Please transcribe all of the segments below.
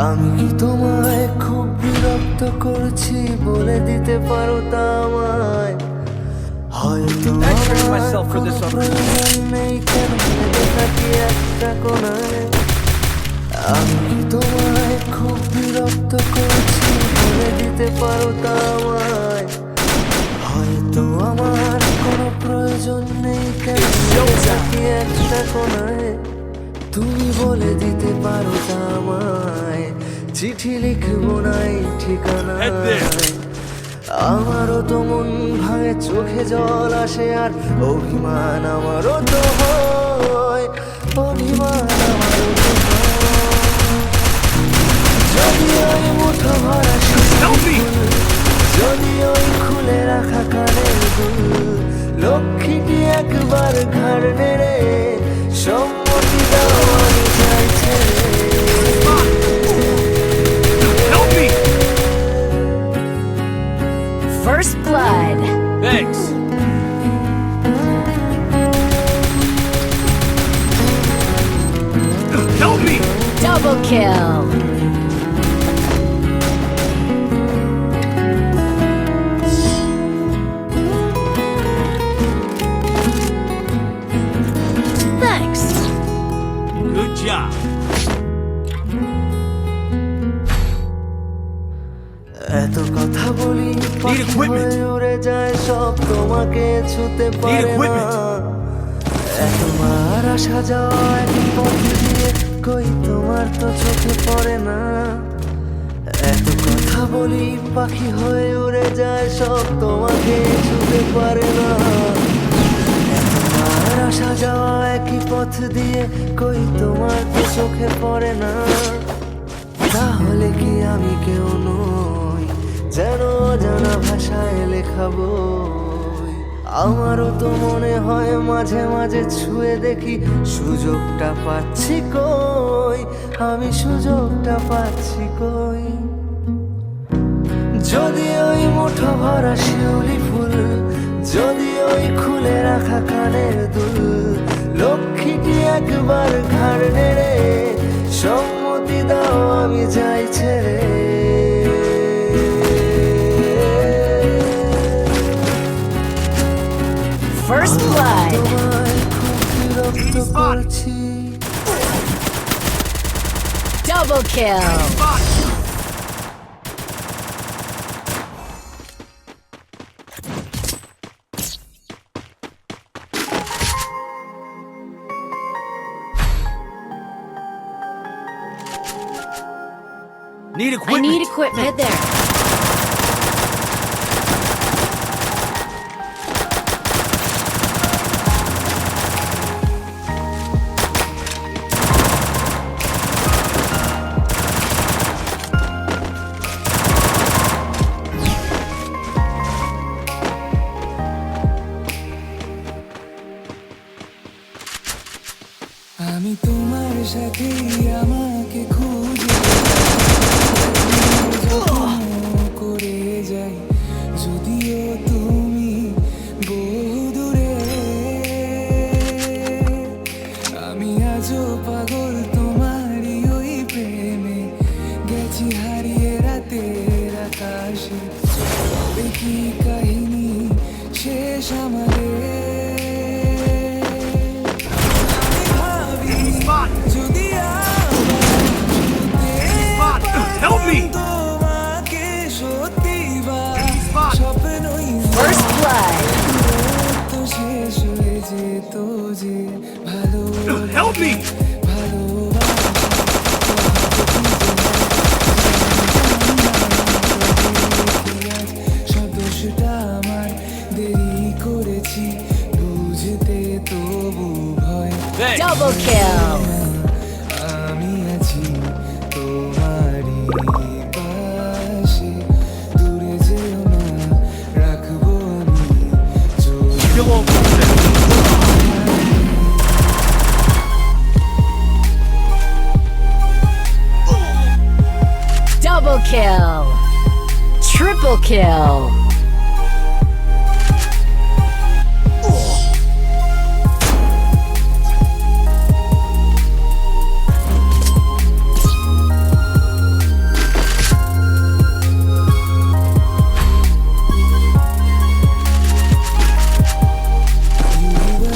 আমি কি তোমায় খুব বিরক্ত করছি বলে দিতে পারো তা আমায় হয়তো নেই কেন ভেবে থাকি একটা কোনায় আমি কি তোমায় খুব বিরক্ত করছি বলে দিতে পারো তা আমায় হয়তো আমার কোনো প্রয়োজন নেই কেন ভেবে থাকি একটা কোনায় তুমি বলে দিতে পারো তা আমায় চিঠি লিখবো নাই ঠিকানায় আমারও তো মন ভাঙে চোখে জল আসে আর অভিমান আমারও তো হয় অভিমান আমারও তো যদি ওই মুঠো ভরা যদি ওই খুলে রাখা কানের দুল লক্ষ্মীটি একবার ঘাড় নেড়ে সম্মতি দাও আমি চাই ছেড়ে First blood. Thanks. Help me! Double kill. Thanks. Good job. এত কথা বলি পাখি উড়ে যায় সব তোমাকে ছুতে পারে না এতবার আসা যাওয়া এক পথ দিয়ে কই তোমার তো চোখে পড়ে না এত কথা বলি পাখি হয়ে উড়ে যায় সব তোমাকে ছুতে পারে না এতবার আসা যাওয়া একই পথ দিয়ে কই তোমার তো চোখে পড়ে না তাহলে কি আমি কেউ নই যেন জানা ভাষায় লেখাবো আমারও তো মনে হয় মাঝে মাঝে ছুঁয়ে দেখি সুযোগটা পাচ্ছি কই আমি সুযোগটা পাচ্ছি কই যদি ওই মুঠো ভরা শিউলি ফুল যদি ওই খুলে রাখা কানের দুল লক্ষ্মীটি একবার ঘাড় নেড়ে সম্মতি দাও আমি যাই ছেড়ে First blood. Double kill. Need I equipment. need equipment. Head there. আমি তোমার সাথে আমাকে খুঁজে করে যাই যদিও তুমি বহু দূরে আমি আজও পাগল তোমারই ওই প্রেমে গেছি হারিয়ে রাতের আকাশে তবে কি কাহিনী শেষ আমাদের Help me! First blood. Help me! Thanks. Double kill. আমি আছি তোমারই পাশে দূরে যেও না রাখবো আমি Kill all bullshit. Double kill. Triple kill.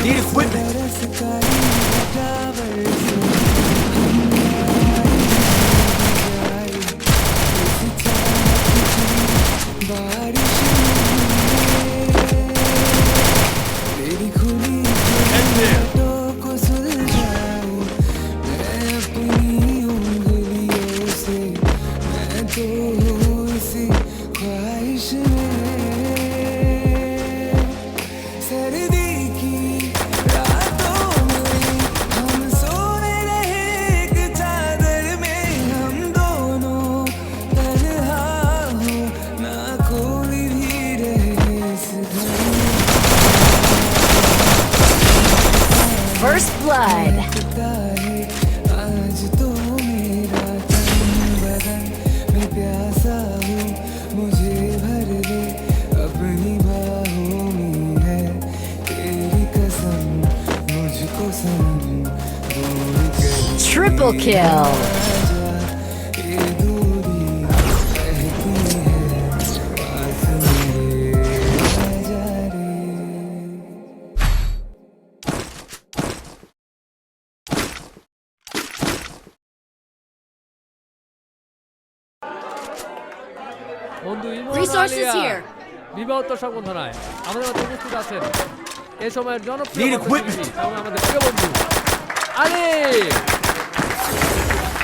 Need equipment. Head there. सर्दी की रातों में हम सोने रहे एक चादर में, हम दोनों तन्हा हो ना कोई भी रहे इस घर में। First blood. लगता है आज तो मेरा तन बदन में प्यासा हूँ, मुझे भर ले अपनी बाहों में है तेरी कसम, मुझको सनम दूर कर Triple kill. ये दूरी रहती है पास मेरे, आजा रे। বন্ধু ইমন Resources আলিয়া here. বিবাহোত্তর সংবর্ধনায় আমাদের মধ্যে উপস্থিত আছেন এই সময়ের জনপ্রিয় Need কণ্ঠশিল্পী equipment. এবং আমাদের প্রিয় বন্ধু Ali.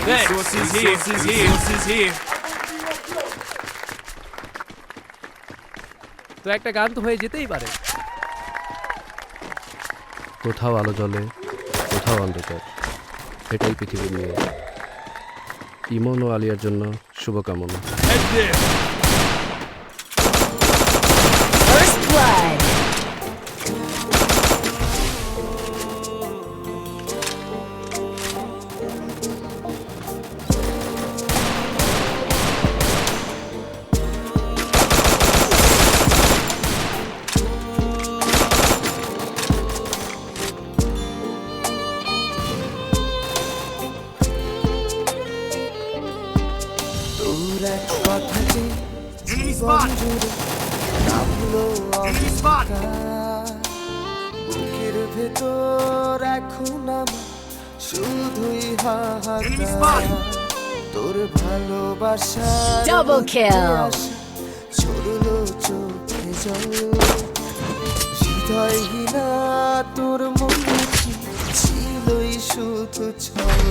Resources here. Resources here. তো একটা গান তো হয়ে যেতেই পারে। কোথাও আলো জ্বলে, কোথাও অন্ধকার, এটাই পৃথিবীর নিয়ম। ইমন ও আলিয়ার জন্য শুভকামনা। Head there. First blood. তোর এক কথা যে Enemy জীবন spot. জুড়ে নামলো Enemy spot. অন্ধকার, বুকের ভেতর এখন আমার শুধুই Enemy হাহাকার। spot. তোর ভালোবাসা Double kill. ছড়লো চোখে জল, হৃদয়হীনা তোর মনে কি ছিলই শুধু ছল।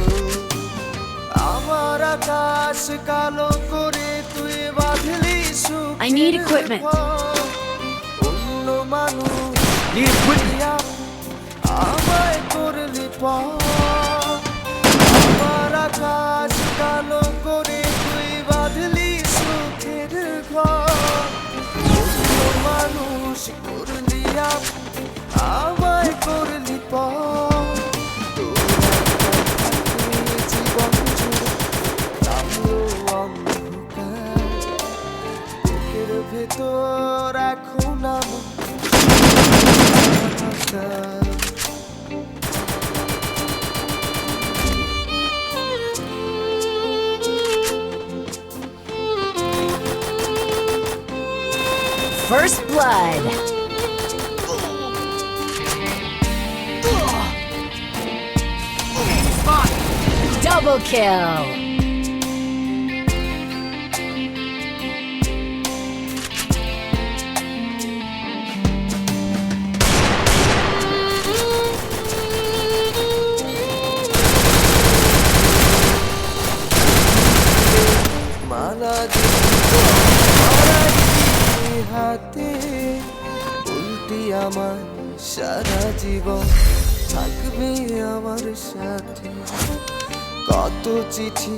আমার আকাশ কালো করে তুই বাঁধলি সুখের I need equipment. ঘর। অন্য মানুষ Need equipment. আমায় করলি পর, আমার আকাশ কালো করে তুই বাঁধলি সুখের ঘর। অন্য মানুষ করলি আমায় করলি পর, তোর তুই জীবন জুড়ে নামলো অন্ধকার, বুকের ভেতর এখন আমার হাহাকার। First blood. Spot. Double kill. মালা হাতে উল্টি আমার সারা জীবন থাকবে আমার সাথে, কত চিঠি